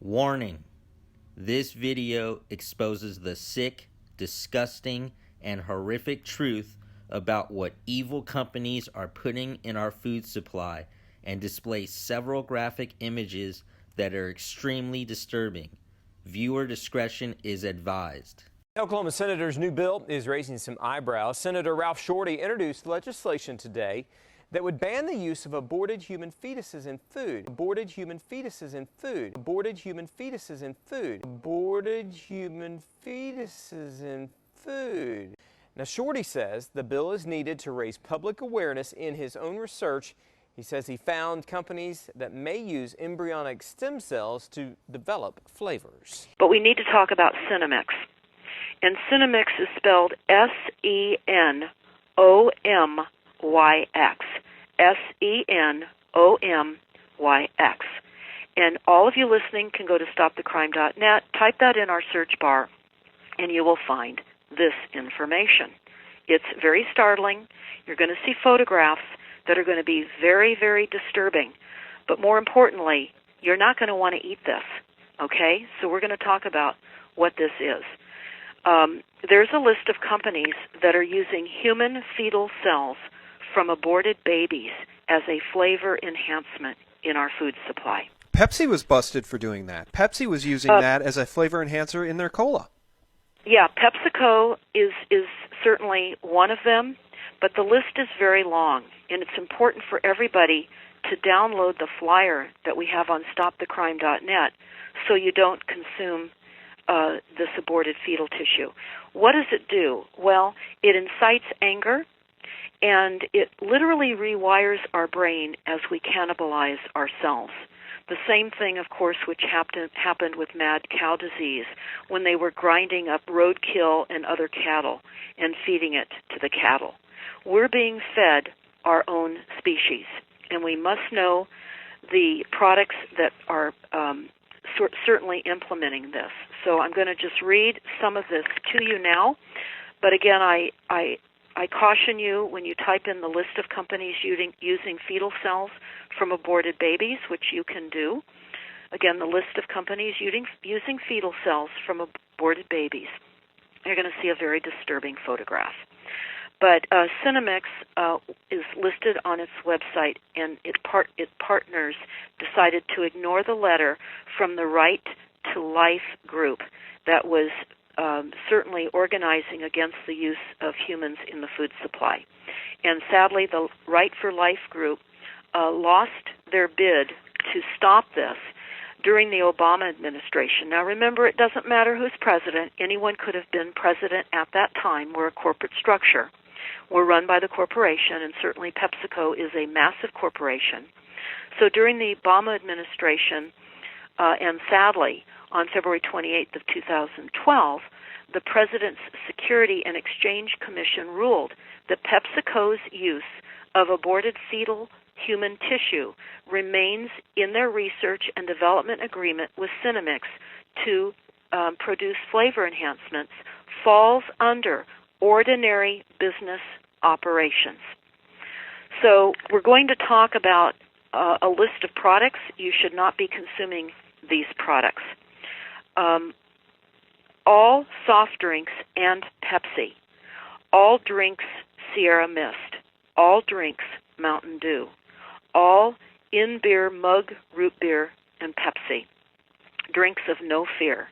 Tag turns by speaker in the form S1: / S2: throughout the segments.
S1: Warning: this video exposes the sick, disgusting, and horrific truth about what evil companies are putting in our food supply and displays several graphic images that are extremely disturbing. Viewer discretion is advised.
S2: Oklahoma Senator's new bill is raising some eyebrows. Senator Ralph Shorty introduced legislation today that would ban the use of aborted human fetuses in food. Aborted human fetuses in food. Aborted human fetuses in food. Aborted human fetuses in food. Now, Shorty says the bill is needed to raise public awareness. In his own research, he says he found companies that may use embryonic stem cells to develop flavors.
S3: But we need to talk about Senomyx. And Senomyx is spelled Senomyx. Senomyx. And all of you listening can go to stopthecrime.net, type that in our search bar, and you will find this information. It's very startling. You're going to see photographs that are going to be very, very disturbing. But more importantly, you're not going to want to eat this, okay? So we're going to talk about what this is. There's a list of companies that are using human fetal cells from aborted babies as a flavor enhancement in our food supply.
S4: Pepsi was busted for doing that. Pepsi was using that as a flavor enhancer in their cola.
S3: Yeah, PepsiCo is certainly one of them, but the list is very long, and it's important for everybody to download the flyer that we have on stopthecrime.net so you don't consume this aborted fetal tissue. What does it do? Well, it incites anger, and it literally rewires our brain as we cannibalize ourselves. The same thing, of course, which happened with mad cow disease when they were grinding up roadkill and other cattle and feeding it to the cattle. We're being fed our own species, and we must know the products that are certainly implementing this. So I'm going to just read some of this to you now. But again, I caution you when you type in the list of companies using fetal cells from aborted babies, which you can do. Again, the list of companies using fetal cells from aborted babies. You're going to see a very disturbing photograph. But Senomyx is listed on its website, and its partners decided to ignore the letter from the Right to Life group that was certainly organizing against the use of humans in the food supply. And sadly, the Right for Life group lost their bid to stop this during the Obama administration. Now remember, it doesn't matter who's president. Anyone could have been president at that time. We're a corporate structure. We're run by the corporation, and certainly PepsiCo is a massive corporation. So during the Obama administration, and sadly, on February 28th of 2012, the President's Security and Exchange Commission ruled that PepsiCo's use of aborted fetal human tissue remains in their research and development agreement with Senomyx to produce flavor enhancements, falls under ordinary business operations. So we're going to talk about a list of products. You should not be consuming these products. All soft drinks and Pepsi. All drinks Sierra Mist. All drinks Mountain Dew. All in-beer mug root beer and Pepsi. Drinks of No Fear.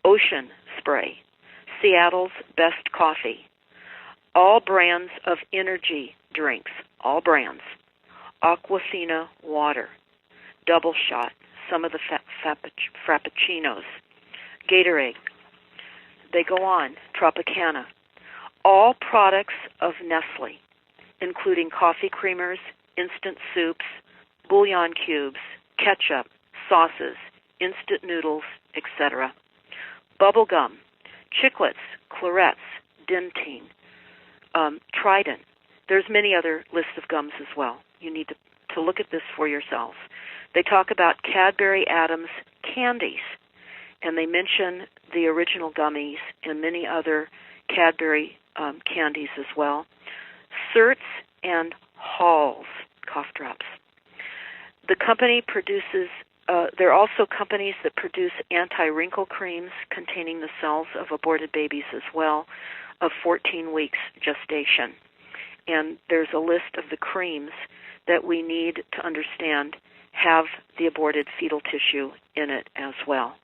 S3: Ocean Spray. Seattle's Best Coffee. All brands of energy drinks. All brands. Aquafina water. Double Shot. Some of the Frappuccinos. Gatorade. They go on. Tropicana. All products of Nestle, including coffee creamers, instant soups, bouillon cubes, ketchup, sauces, instant noodles, etc. Bubble gum, Chiclets, Clarets, Dentyne, Trident. There's many other lists of gums as well. You need to look at this for yourselves. They talk about Cadbury Adams candies, and they mention the original gummies and many other Cadbury candies as well. Certs and Halls cough drops. The company produces There are also companies that produce anti-wrinkle creams containing the cells of aborted babies as well, of 14 weeks gestation. And there's a list of the creams that we need to understand have the aborted fetal tissue in it as well.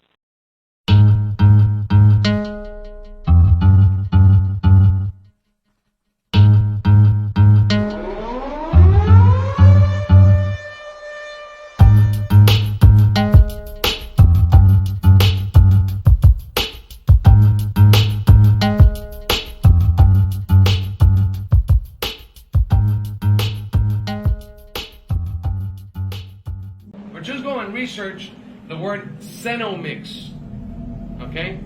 S5: But just go and research the word Senomyx. Okay?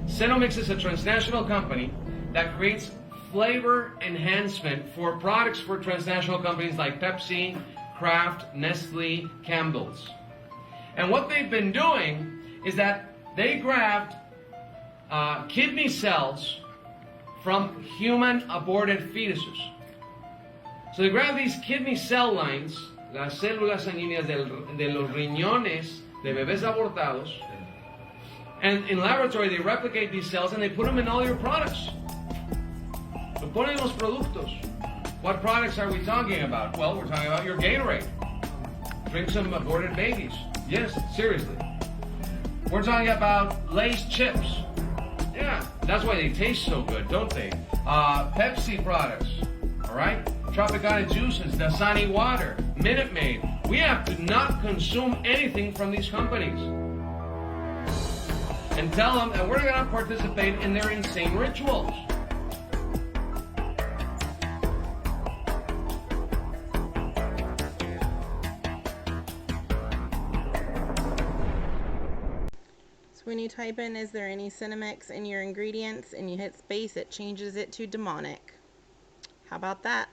S5: Senomyx is a transnational company that creates flavor enhancement for products for transnational companies like Pepsi, Kraft, Nestle, Campbell's. And what they've been doing is that they grabbed kidney cells from human aborted fetuses. So they grab these kidney cell lines, las células sanguíneas de los riñones de bebés abortados, and in laboratory they replicate these cells and they put them in all your products. Lo ponen en los productos. What products are we talking about? Well, we're talking about your Gatorade. Drink some aborted babies. Yes, seriously. We're talking about Lay's chips. Yeah, that's why they taste so good, don't they? Pepsi products, all right? Tropicana juices, Dasani water, Minute Maid. We have to not consume anything from these companies. And tell them that we're going to participate in their insane rituals.
S6: So when you type in, is there any Senomyx in your ingredients, and you hit space, it changes it to demonic. How about that?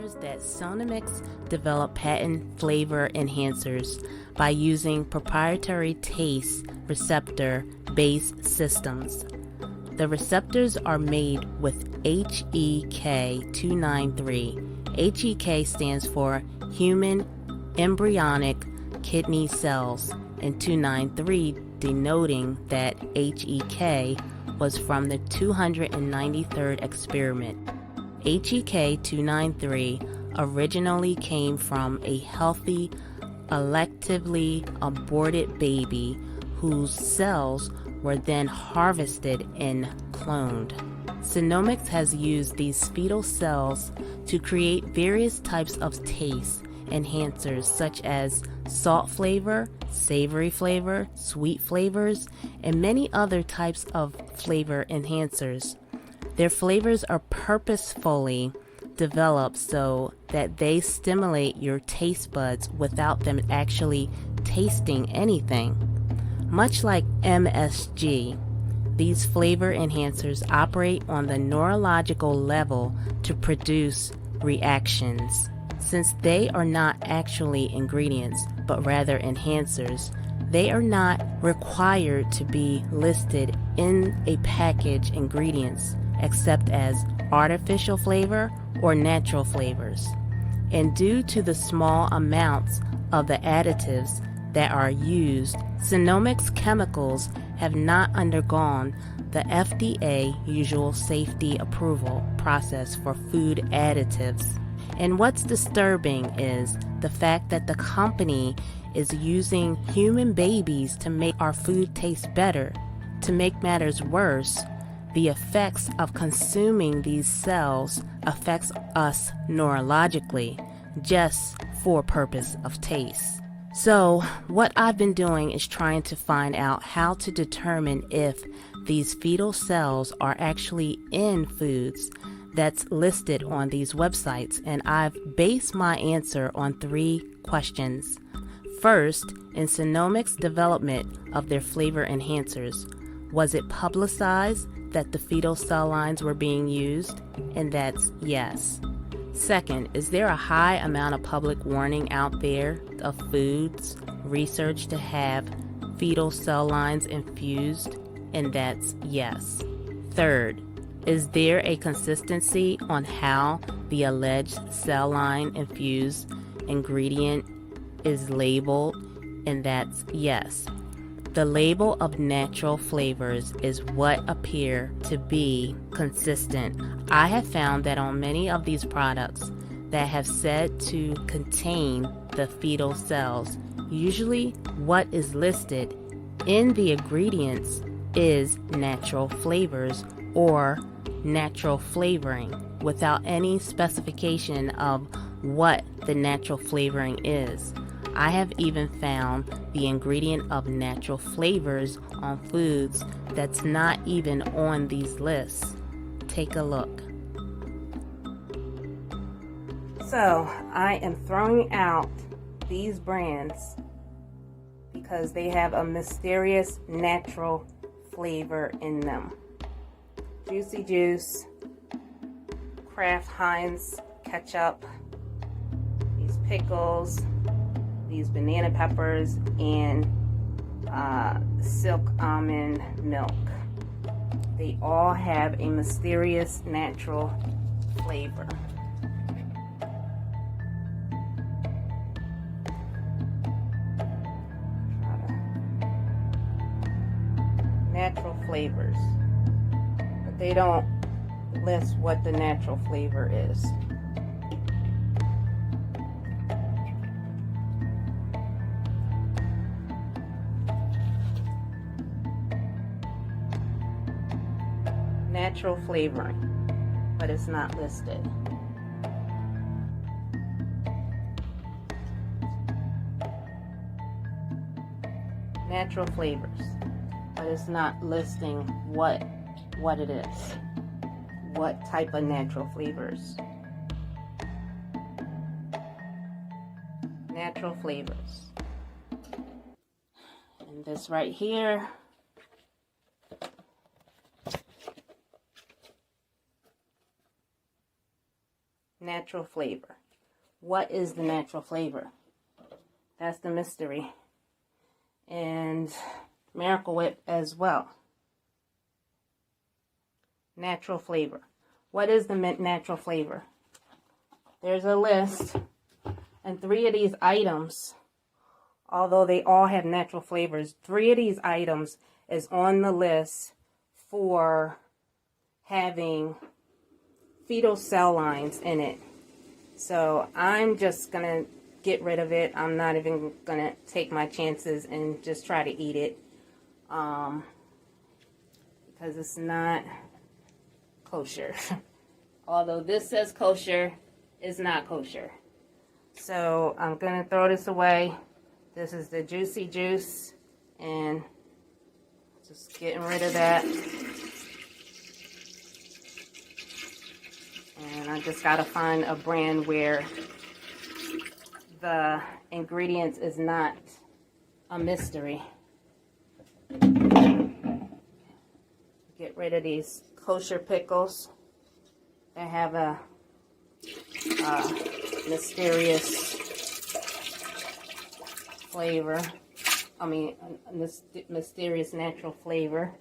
S7: appears that Senomyx developed patent flavor enhancers by using proprietary taste receptor-based systems. The receptors are made with HEK293. HEK stands for Human Embryonic Kidney Cells, and 293 denoting that HEK was from the 293rd experiment. HEK293 originally came from a healthy, electively aborted baby whose cells were then harvested and cloned. Senomyx has used these fetal cells to create various types of taste enhancers such as salt flavor, savory flavor, sweet flavors, and many other types of flavor enhancers. Their flavors are purposefully developed so that they stimulate your taste buds without them actually tasting anything. Much like MSG, these flavor enhancers operate on the neurological level to produce reactions. Since they are not actually ingredients, but rather enhancers, they are not required to be listed in a package ingredients except as artificial flavor or natural flavors. And due to the small amounts of the additives that are used, Senomyx chemicals have not undergone the FDA usual safety approval process for food additives. And what's disturbing is the fact that the company is using human babies to make our food taste better. To make matters worse, the effects of consuming these cells affects us neurologically, just for purpose of taste. So what I've been doing is trying to find out how to determine if these fetal cells are actually in foods that's listed on these websites, and I've based my answer on 3 questions. First, in Senomyx development of their flavor enhancers, was it publicized that the fetal cell lines were being used? And that's yes. Second, is there a high amount of public warning out there of foods researched to have fetal cell lines infused? And that's yes. Third, is there a consistency on how the alleged cell line infused ingredient is labeled? And that's yes. The label of natural flavors is what appear to be consistent. I have found that on many of these products that have said to contain the fetal cells, usually what is listed in the ingredients is natural flavors or natural flavoring without any specification of what the natural flavoring is. I have even found the ingredient of natural flavors on foods that's not even on these lists. Take a look. So I am throwing out these brands because they have a mysterious natural flavor in them. Juicy Juice, Kraft Heinz ketchup, these pickles, these banana peppers, and silk almond milk. They all have a mysterious natural flavor. Natural flavors, but they don't list what the natural flavor is. Natural flavoring, but it's not listed. Natural flavors, but it's not listing what it is. What type of natural flavors? Natural flavors. And this right here, natural flavor. What is the natural flavor? That's the mystery. And Miracle Whip as well. Natural flavor. What is the natural flavor? There's a list, and 3 of these items, although they all have natural flavors, 3 of these items is on the list for having fetal cell lines in it. So I'm just going to get rid of it. I'm not even going to take my chances and just try to eat it. Because it's not kosher. Although this says kosher, it's not kosher. So I'm going to throw this away. This is the juicy juice. And just getting rid of that. And I just got to find a brand where the ingredients is not a mystery. Get rid of these kosher pickles that have a mysterious flavor. I mean, a mysterious natural flavor.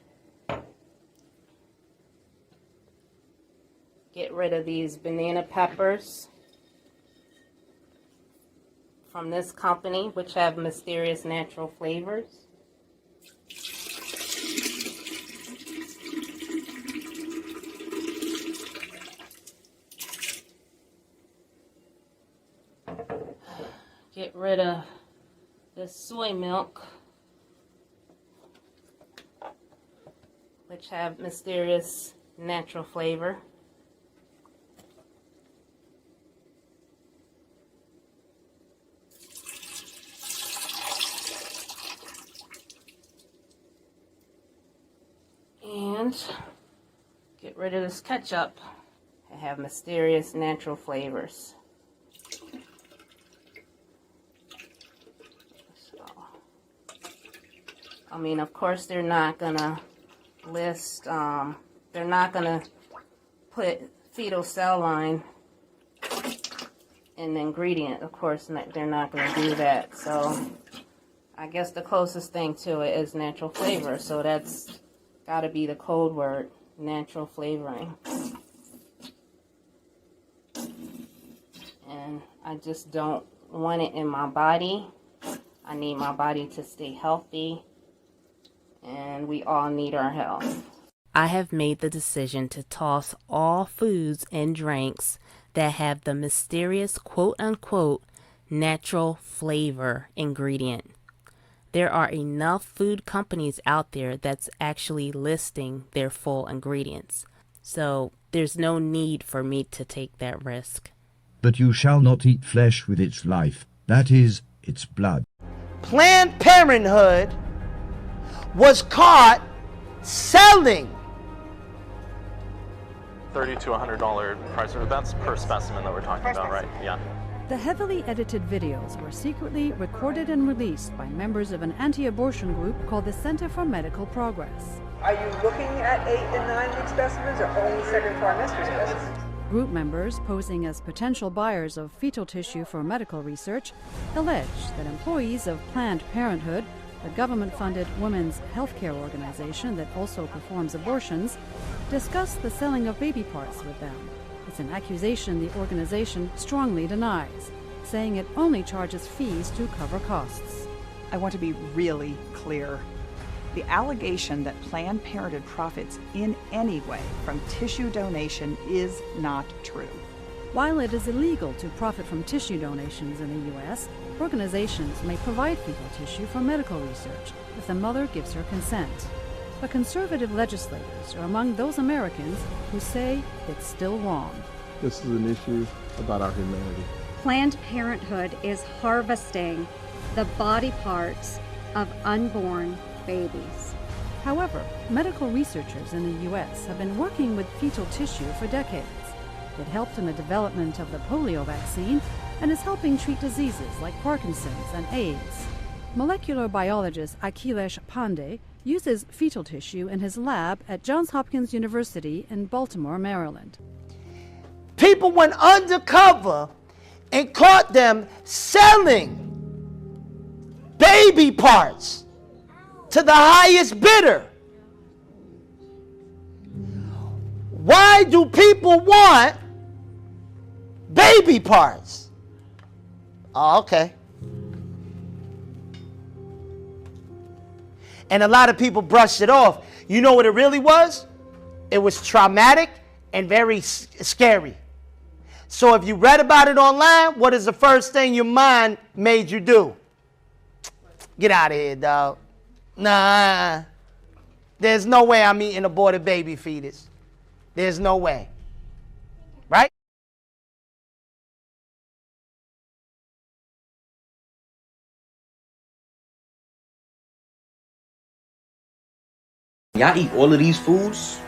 S7: Get rid of these banana peppers from this company, which have mysterious natural flavors. Get rid of this soy milk, which have mysterious natural flavor. And get rid of this ketchup. I have mysterious natural flavors. So, I mean, of course, they're not gonna list, they're not gonna put fetal cell line in the ingredient. Of course, they're not gonna do that. So, I guess the closest thing to it is natural flavor. So that's got to be the code word, natural flavoring. And I just don't want it in my body. I need my body to stay healthy. And we all need our health. I have made the decision to toss all foods and drinks that have the mysterious quote-unquote natural flavor ingredient. There are enough food companies out there that's actually listing their full ingredients. So there's no need for me to take that risk.
S8: But you shall not eat flesh with its life, that is, its blood.
S9: Planned Parenthood was caught selling
S10: $30 to $100 price. That's per specimen that we're talking about, right? Yeah.
S11: The heavily edited videos were secretly recorded and released by members of an anti-abortion group called the Center for Medical Progress.
S12: Are you looking at 8 and 9 week specimens or only second trimester specimens?
S11: Group members, posing as potential buyers of fetal tissue for medical research, allege that employees of Planned Parenthood, a government-funded women's healthcare organization that also performs abortions, discussed the selling of baby parts with them. It's an accusation the organization strongly denies, saying it only charges fees to cover costs.
S12: I want to be really clear. The allegation that Planned Parenthood profits in any way from tissue donation is not true.
S11: While it is illegal to profit from tissue donations in the U.S., organizations may provide fetal tissue for medical research if the mother gives her consent. But conservative legislators are among those Americans who say it's still wrong.
S13: This is an issue about our humanity.
S14: Planned Parenthood is harvesting the body parts of unborn babies.
S11: However, medical researchers in the U.S. have been working with fetal tissue for decades. It helped in the development of the polio vaccine and is helping treat diseases like Parkinson's and AIDS. Molecular biologist Akhilesh Pandey uses fetal tissue in his lab at Johns Hopkins University in Baltimore, Maryland.
S9: People went undercover and caught them selling baby parts to the highest bidder. Why do people want baby parts? Oh, okay. And a lot of people brushed it off. You know what it really was? It was traumatic and very scary. So if you read about it online, what is the first thing your mind made you do? Get out of here, dog. Nah. There's no way I'm eating aborted baby fetus. There's no way. Right?
S15: Y'all eat all of these foods,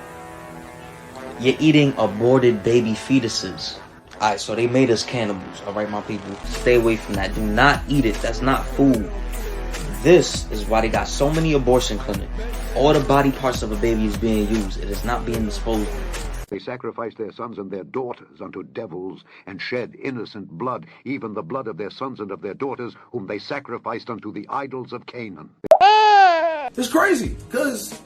S15: you're eating aborted baby fetuses. Alright, so they made us cannibals, alright, my people? Stay away from that. Do not eat it. That's not food. This is why they got so many abortion clinics. All the body parts of a baby is being used. It is not being disposed of.
S16: They sacrificed their sons and their daughters unto devils and shed innocent blood, even the blood of their sons and of their daughters, whom they sacrificed unto the idols of Canaan.
S17: It's crazy, because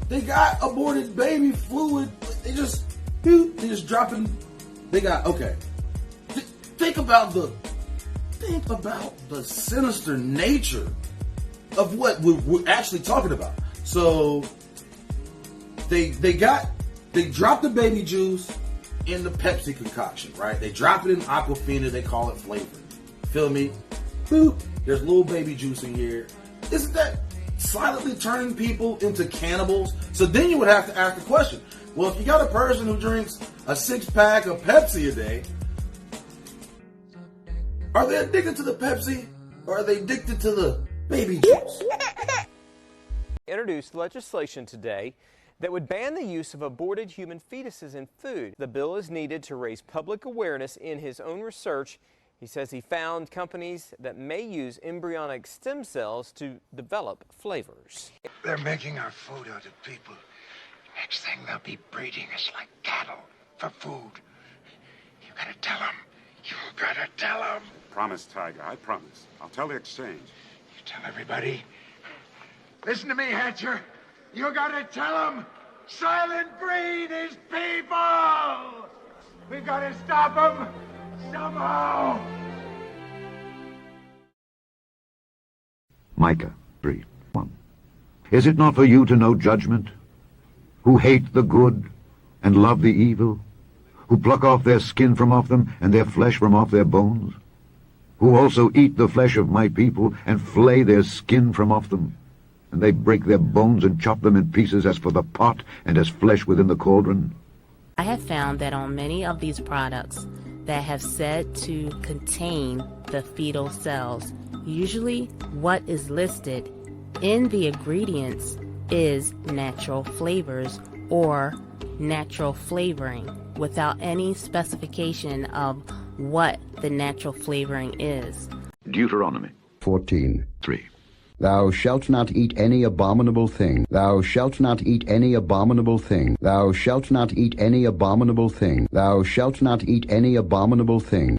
S17: they got aborted baby fluid. They just dropping. They got, okay. Think about the sinister nature of what we're actually talking about. So they dropped the baby juice in the Pepsi concoction, right? They drop it in Aquafina, they call it flavoring. Feel me? Boop. There's little baby juice in here. Isn't that silently turning people into cannibals? So then you would have to ask the question, well, if you got a person who drinks a 6-pack of Pepsi a day, are they addicted to the Pepsi or are they addicted to the baby juice?
S2: Introduced legislation today that would ban the use of aborted human fetuses in food. The bill is needed to raise public awareness. In his own research, he says he found companies that may use embryonic stem cells to develop flavors.
S18: They're making our food out of people. Next thing they'll be breeding us like cattle for food. You gotta tell them. You gotta tell them.
S19: Promise, Tiger, I promise. I'll tell the exchange.
S18: You tell everybody. Listen to me, Hatcher. You gotta tell them. Silent breed is people. We gotta stop them somehow.
S16: Micah 3:1. Is it not for you to know judgment, who hate the good and love the evil, who pluck off their skin from off them and their flesh from off their bones, who also eat the flesh of my people and flay their skin from off them, and they break their bones and chop them in pieces as for the pot and as flesh within the cauldron?
S7: I have found that on many of these products that have said to contain the fetal cells, usually what is listed in the ingredients is natural flavors or natural flavoring without any specification of what the natural flavoring is.
S16: Deuteronomy
S8: 14:3. Thou shalt not eat any abominable thing. Thou shalt not eat any abominable thing. Thou shalt not eat any abominable thing. Thou shalt not eat any abominable thing.